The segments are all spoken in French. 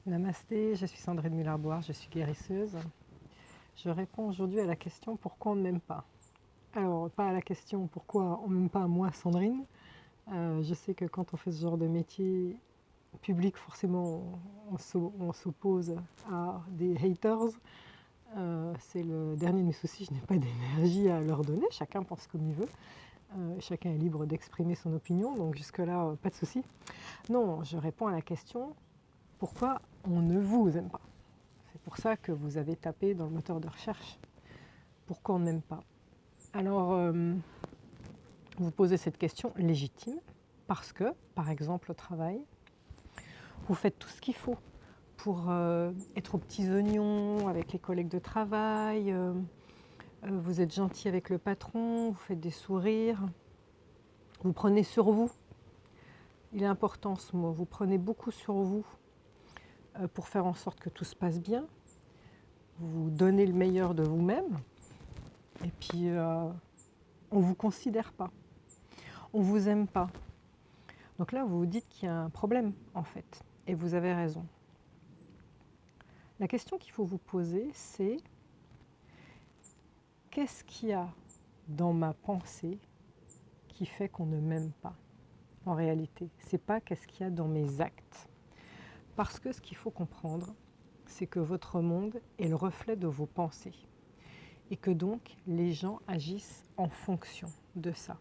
Namasté, je suis Sandrine Muller-Boire, je suis guérisseuse. Je réponds aujourd'hui à la question pourquoi on ne m'aime pas. Alors, pas à la question pourquoi on ne m'aime pas moi, Sandrine. Je sais que quand on fait ce genre de métier public, forcément, on s'oppose à des haters. C'est le dernier de mes soucis, je n'ai pas d'énergie à leur donner, chacun pense comme il veut. Chacun est libre d'exprimer son opinion, donc jusque-là, pas de souci. Non, je réponds à la question pourquoi on ne vous aime pas. C'est pour ça que vous avez tapé dans le moteur de recherche. Pourquoi on ne m'aime pas? Alors, vous posez cette question légitime parce que, par exemple, au travail, vous faites tout ce qu'il faut pour être aux petits oignons avec les collègues de travail, vous êtes gentil avec le patron, vous faites des sourires, vous prenez sur vous. Il est important ce mot, vous prenez beaucoup sur vous pour faire en sorte que tout se passe bien. Vous donnez le meilleur de vous-même et puis on ne vous considère pas, on ne vous aime pas. Donc là, vous vous dites qu'il y a un problème en fait, et vous avez raison. La question qu'il faut vous poser, c'est qu'est-ce qu'il y a dans ma pensée qui fait qu'on ne m'aime pas en réalité? C'est pas qu'est-ce qu'il y a dans mes actes. Parce que ce qu'il faut comprendre, c'est que votre monde est le reflet de vos pensées et que donc les gens agissent en fonction de ça.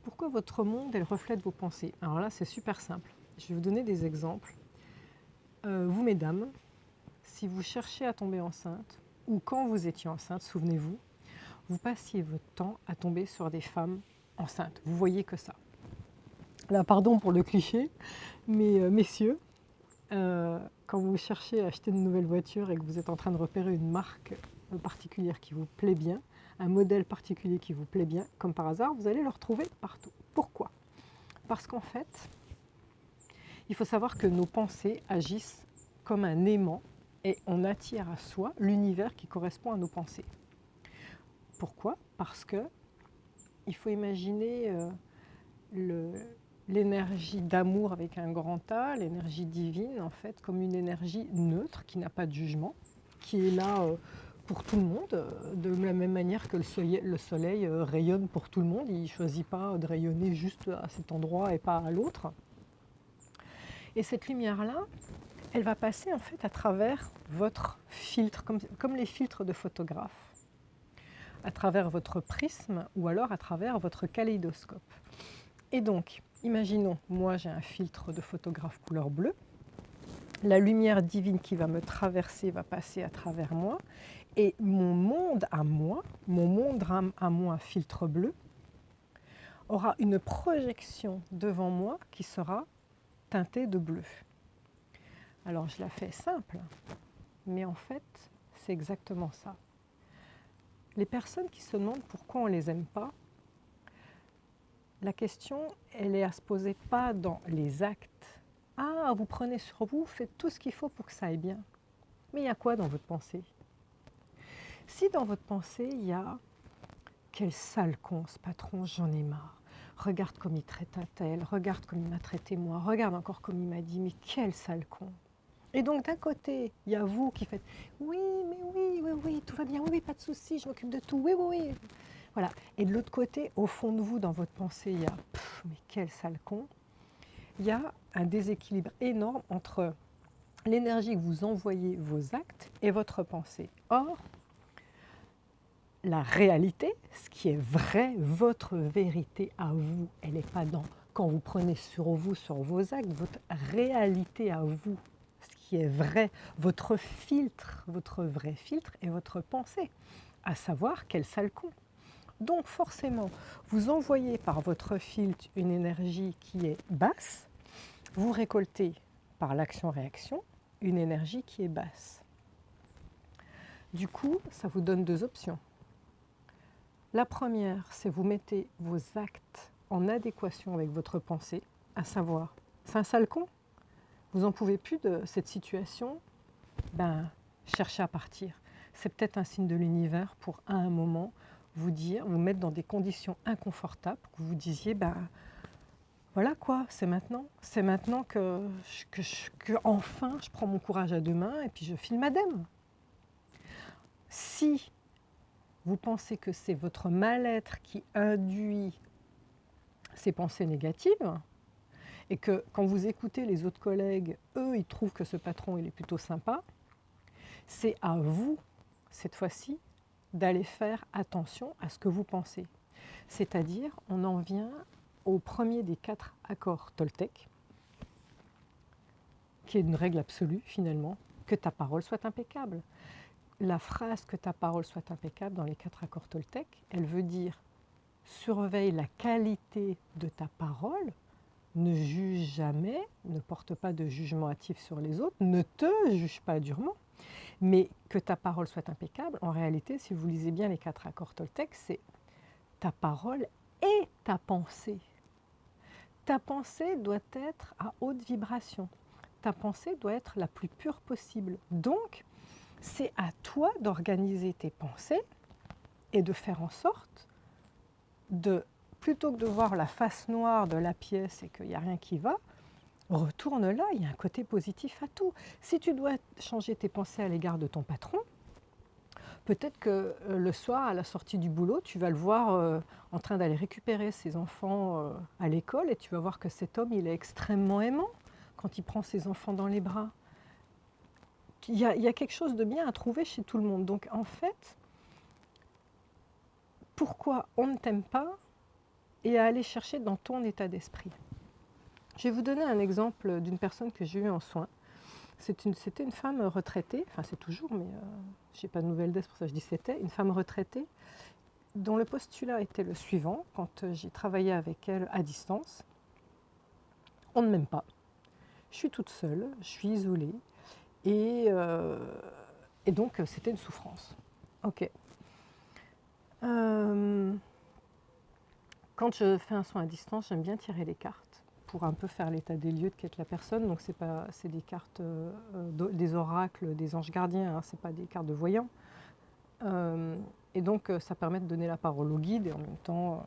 Pourquoi votre monde est le reflet de vos pensées? Alors là, c'est super simple. Je vais vous donner des exemples. Vous, mesdames, si vous cherchez à tomber enceinte, ou quand vous étiez enceinte, souvenez-vous, vous passiez votre temps à tomber sur des femmes enceintes. Vous voyez que ça. Là, pardon pour le cliché, mais messieurs, quand vous cherchez à acheter une nouvelle voiture et que vous êtes en train de repérer une marque particulière qui vous plaît bien, un modèle particulier qui vous plaît bien, comme par hasard, vous allez le retrouver partout. Pourquoi? Parce qu'en fait, il faut savoir que nos pensées agissent comme un aimant et on attire à soi l'univers qui correspond à nos pensées. Pourquoi? Parce que il faut imaginer l'énergie d'amour avec un grand A, l'énergie divine en fait, comme une énergie neutre qui n'a pas de jugement, qui est là pour tout le monde, de la même manière que le soleil rayonne pour tout le monde. Il ne choisit pas de rayonner juste à cet endroit et pas à l'autre. Et cette lumière-là, elle va passer en fait à travers votre filtre, comme les filtres de photographe, à travers votre prisme ou alors à travers votre kaléidoscope. Et donc, imaginons, moi j'ai un filtre de photographe couleur bleue, la lumière divine qui va me traverser va passer à travers moi, et mon monde à moi, filtre bleu, aura une projection devant moi qui sera teintée de bleu. Alors je la fais simple, mais en fait, c'est exactement ça. Les personnes qui se demandent pourquoi on ne les aime pas, la question, elle est à se poser pas dans les actes. Ah, vous prenez sur vous, faites tout ce qu'il faut pour que ça aille bien. Mais il y a quoi dans votre pensée? Si dans votre pensée, il y a « quel sale con ce patron, j'en ai marre. Regarde comme il traite un tel, regarde comme il m'a traité moi, regarde encore comme il m'a dit, mais quel sale con ». Et donc d'un côté, il y a vous qui faites « oui, mais oui, tout va bien, oui, pas de souci, je m'occupe de tout, oui, oui, oui ». Voilà. Et de l'autre côté, au fond de vous, dans votre pensée, il y a « mais quel sale con ». Il y a un déséquilibre énorme entre l'énergie que vous envoyez vos actes et votre pensée. Or, la réalité, ce qui est vrai, votre vérité à vous, elle n'est pas dans quand vous prenez sur vous, sur vos actes, votre réalité à vous, ce qui est vrai, votre filtre, votre vrai filtre est votre pensée, à savoir quel sale con. Donc forcément, vous envoyez par votre filtre une énergie qui est basse, vous récoltez par l'action-réaction une énergie qui est basse. Du coup, ça vous donne deux options. La première, c'est vous mettez vos actes en adéquation avec votre pensée, à savoir, c'est un sale con, vous n'en pouvez plus de cette situation, cherchez à partir. C'est peut-être un signe de l'univers pour, à un moment, vous mettre dans des conditions inconfortables, que vous disiez, Voilà quoi, c'est maintenant. C'est maintenant que enfin je prends mon courage à deux mains et puis je file madame. Si vous pensez que c'est votre mal-être qui induit ces pensées négatives et que quand vous écoutez les autres collègues, eux, ils trouvent que ce patron, il est plutôt sympa, c'est à vous, cette fois-ci, d'aller faire attention à ce que vous pensez. C'est-à-dire, on en vient au premier des 4 accords Toltec, qui est une règle absolue finalement, que ta parole soit impeccable. La phrase que ta parole soit impeccable dans les 4 accords Toltec, elle veut dire surveille la qualité de ta parole, ne juge jamais, ne porte pas de jugement hâtif sur les autres, ne te juge pas durement, mais que ta parole soit impeccable. En réalité, si vous lisez bien les 4 accords Toltec, c'est ta parole et ta pensée. Ta pensée doit être à haute vibration. Ta pensée doit être la plus pure possible. Donc, c'est à toi d'organiser tes pensées et de faire en sorte de, plutôt que de voir la face noire de la pièce et qu'il n'y a rien qui va, retourne là, il y a un côté positif à tout. Si tu dois changer tes pensées à l'égard de ton patron, peut-être que le soir, à la sortie du boulot, tu vas le voir en train d'aller récupérer ses enfants à l'école et tu vas voir que cet homme, il est extrêmement aimant quand il prend ses enfants dans les bras. Il y a quelque chose de bien à trouver chez tout le monde. Donc en fait, pourquoi on ne t'aime pas et à aller chercher dans ton état d'esprit. Je vais vous donner un exemple d'une personne que j'ai eue en soins. C'était une femme retraitée, enfin c'est toujours, mais je n'ai pas de nouvelles d'elle, c'est pour ça que je dis c'était, une femme retraitée dont le postulat était le suivant, quand j'ai travaillé avec elle à distance. On ne m'aime pas, je suis toute seule, je suis isolée, et donc c'était une souffrance. Ok. Quand je fais un soin à distance, j'aime bien tirer les cartes pour un peu faire l'état des lieux de qu'est la personne. Donc c'est des cartes, des oracles, des anges gardiens, hein, c'est pas des cartes de voyants. Et donc ça permet de donner la parole au guide et en même temps,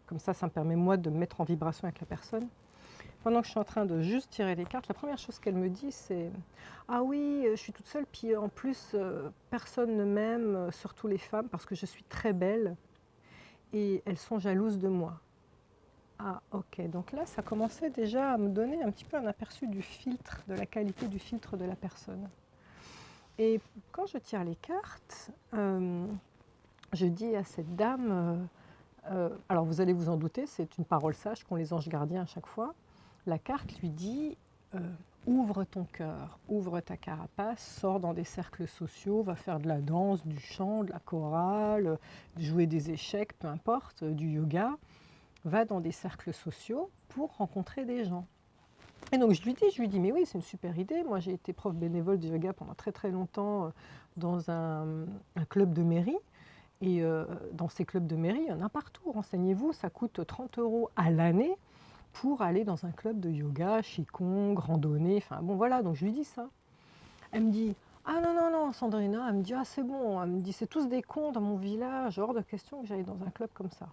comme ça me permet moi de me mettre en vibration avec la personne. Pendant que je suis en train de juste tirer les cartes, la première chose qu'elle me dit c'est « Ah oui, je suis toute seule, puis en plus personne ne m'aime, surtout les femmes, parce que je suis très belle et elles sont jalouses de moi. » Ah ok, donc là ça commençait déjà à me donner un petit peu un aperçu du filtre, de la qualité du filtre de la personne. Et quand je tire les cartes, je dis à cette dame, alors vous allez vous en douter, c'est une parole sage qu'ont les anges gardiens à chaque fois. La carte lui dit ouvre ton cœur, ouvre ta carapace, sors dans des cercles sociaux, va faire de la danse, du chant, de la chorale, jouer des échecs, peu importe, du yoga. Va dans des cercles sociaux pour rencontrer des gens. Et donc je lui dis, mais oui, c'est une super idée. Moi, j'ai été prof bénévole de yoga pendant très très longtemps dans un club de mairie. Et dans ces clubs de mairie, il y en a partout. Renseignez-vous, ça coûte 30 € à l'année pour aller dans un club de yoga, qigong, randonnée. Enfin bon, voilà, donc je lui dis ça. Elle me dit, ah non, non, non, Sandrina, elle me dit, ah c'est bon. Elle me dit, c'est tous des cons dans mon village, hors de question que j'aille dans un club comme ça.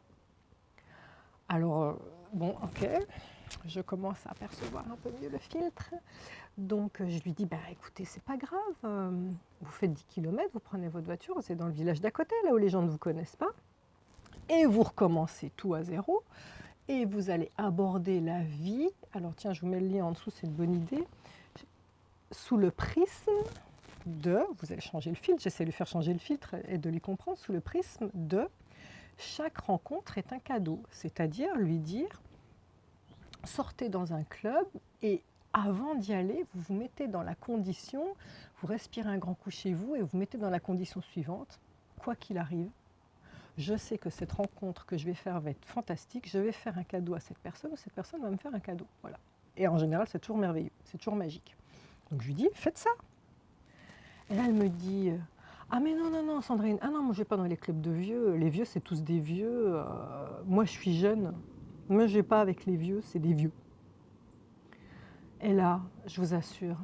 Alors, bon, ok, je commence à percevoir un peu mieux le filtre. Donc, je lui dis, bah, écoutez, c'est pas grave, vous faites 10 km, vous prenez votre voiture, c'est dans le village d'à côté, là où les gens ne vous connaissent pas, et vous recommencez tout à zéro, et vous allez aborder la vie. Alors, tiens, je vous mets le lien en dessous, c'est une bonne idée. Sous le prisme de, vous allez changer le filtre, j'essaie de lui faire changer le filtre et de lui comprendre, sous le prisme de chaque rencontre est un cadeau, c'est-à-dire lui dire sortez dans un club et avant d'y aller, vous vous mettez dans la condition, vous respirez un grand coup chez vous et vous mettez dans la condition suivante, quoi qu'il arrive, je sais que cette rencontre que je vais faire va être fantastique, je vais faire un cadeau à cette personne ou cette personne va me faire un cadeau. Voilà. Et en général, c'est toujours merveilleux, c'est toujours magique. Donc je lui dis, faites ça. Et là, elle me dit, ah mais non, non, non, Sandrine, ah non, moi je vais pas dans les clubs de vieux, les vieux c'est tous des vieux, moi je suis jeune, moi je vais pas avec les vieux, c'est des vieux. Et là, je vous assure,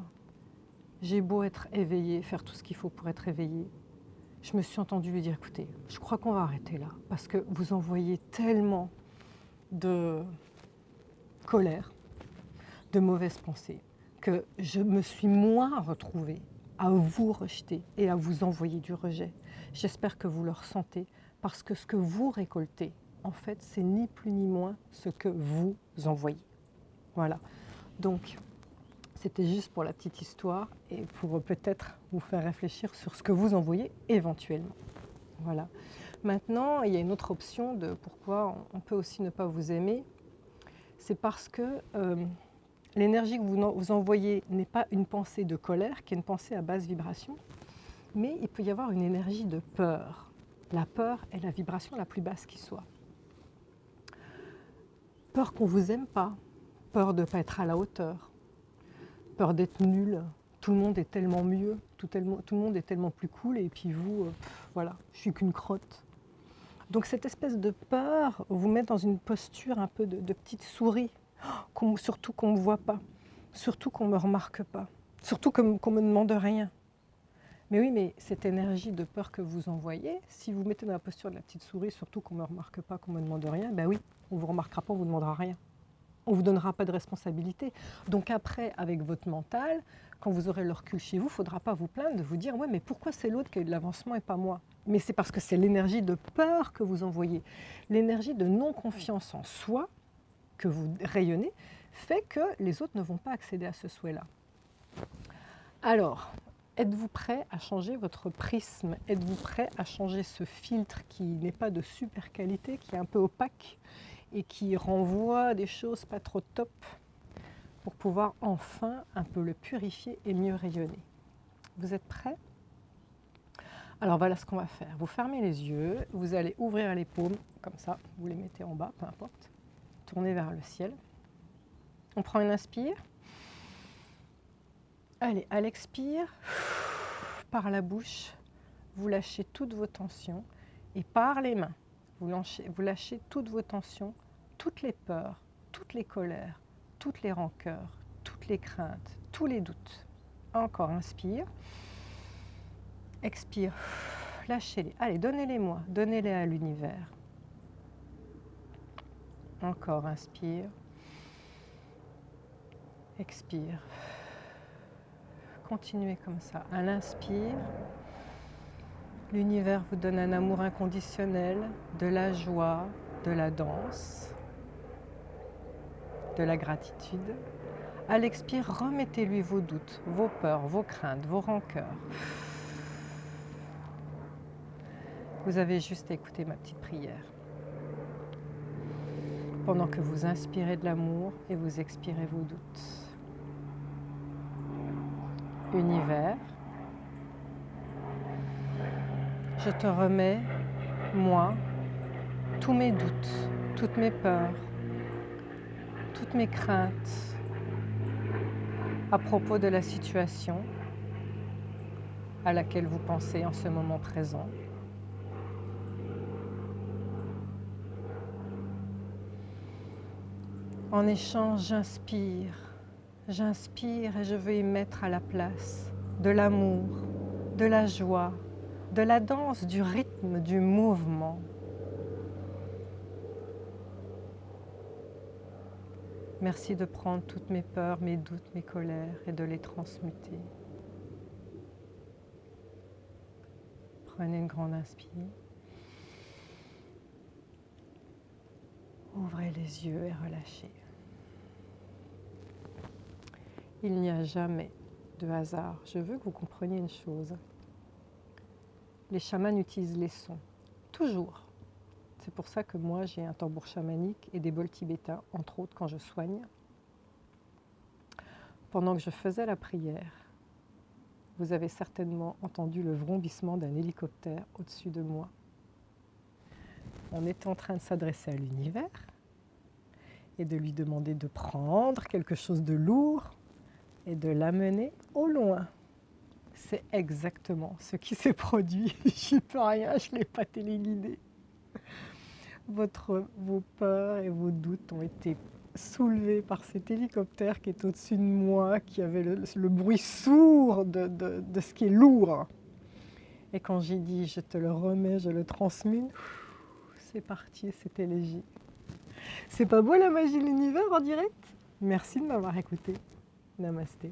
j'ai beau être éveillée, faire tout ce qu'il faut pour être éveillée, je me suis entendue lui dire, écoutez, je crois qu'on va arrêter là, parce que vous envoyez tellement de colère, de mauvaises pensées, que je me suis moins retrouvée à vous rejeter et à vous envoyer du rejet. J'espère que vous le ressentez, parce que ce que vous récoltez, en fait, c'est ni plus ni moins ce que vous envoyez. Voilà. Donc, c'était juste pour la petite histoire et pour peut-être vous faire réfléchir sur ce que vous envoyez éventuellement. Voilà. Maintenant, il y a une autre option de pourquoi on peut aussi ne pas vous aimer. C'est parce que l'énergie que vous envoyez n'est pas une pensée de colère, qui est une pensée à basse vibration, mais il peut y avoir une énergie de peur. La peur est la vibration la plus basse qui soit. Peur qu'on ne vous aime pas, peur de ne pas être à la hauteur, peur d'être nul. Tout le monde est tellement mieux, tout le monde est tellement plus cool, et puis vous, voilà, je suis qu'une crotte. Donc cette espèce de peur vous met dans une posture un peu de petite souris, surtout qu'on ne me voit pas, surtout qu'on ne me remarque pas, surtout qu'on ne me demande rien. Mais oui, mais cette énergie de peur que vous envoyez, si vous mettez dans la posture de la petite souris, surtout qu'on ne me remarque pas, qu'on ne me demande rien, ben oui, on ne vous remarquera pas, on ne vous demandera rien. On ne vous donnera pas de responsabilité. Donc après, avec votre mental, quand vous aurez le recul chez vous, il ne faudra pas vous plaindre de vous dire « ouais, mais pourquoi c'est l'autre qui a eu de l'avancement et pas moi ?» Mais c'est parce que c'est l'énergie de peur que vous envoyez. L'énergie de non-confiance en soi que vous rayonnez fait que les autres ne vont pas accéder à ce souhait-là. Alors, êtes-vous prêt à changer votre prisme? Êtes-vous prêt à changer ce filtre qui n'est pas de super qualité, qui est un peu opaque et qui renvoie des choses pas trop top pour pouvoir enfin un peu le purifier et mieux rayonner? Vous êtes prêts? Alors voilà ce qu'on va faire. Vous fermez les yeux, vous allez ouvrir les paumes, comme ça, vous les mettez en bas, peu importe. Tournez vers le ciel. On prend une inspire. Allez, à l'expire, par la bouche, vous lâchez toutes vos tensions et par les mains, vous lâchez toutes vos tensions, toutes les peurs, toutes les colères, toutes les rancœurs, toutes les craintes, tous les doutes. Encore, inspire. Expire, lâchez-les. Allez, donnez-les-moi, donnez-les à l'univers. Encore, inspire. Expire. Continuez comme ça. À l'inspire, l'univers vous donne un amour inconditionnel, de la joie, de la danse, de la gratitude. À l'expire, remettez-lui vos doutes, vos peurs, vos craintes, vos rancœurs. Vous avez juste à écouter ma petite prière. Pendant que vous inspirez de l'amour et vous expirez vos doutes. Univers, je te remets, moi, tous mes doutes, toutes mes peurs, toutes mes craintes à propos de la situation à laquelle vous pensez en ce moment présent. En échange, j'inspire et je veux y mettre à la place de l'amour, de la joie, de la danse, du rythme, du mouvement. Merci de prendre toutes mes peurs, mes doutes, mes colères et de les transmuter. Prenez une grande inspire. Ouvrez les yeux et relâchez. Il n'y a jamais de hasard. Je veux que vous compreniez une chose. Les chamans utilisent les sons, toujours. C'est pour ça que moi j'ai un tambour chamanique et des bols tibétains, entre autres quand je soigne. Pendant que je faisais la prière, vous avez certainement entendu le vrombissement d'un hélicoptère au-dessus de moi. On est en train de s'adresser à l'univers et de lui demander de prendre quelque chose de lourd et de l'amener au loin. C'est exactement ce qui s'est produit. Je n'y peux rien, je ne l'ai pas téléguidé. Vos peurs et vos doutes ont été soulevés par cet hélicoptère qui est au-dessus de moi, qui avait le bruit sourd de ce qui est lourd. Et quand j'ai dit « je te le remets, je le transmute », c'est parti, c'était léger. C'est pas beau la magie de l'univers en direct? Merci de m'avoir écouté. Namasté.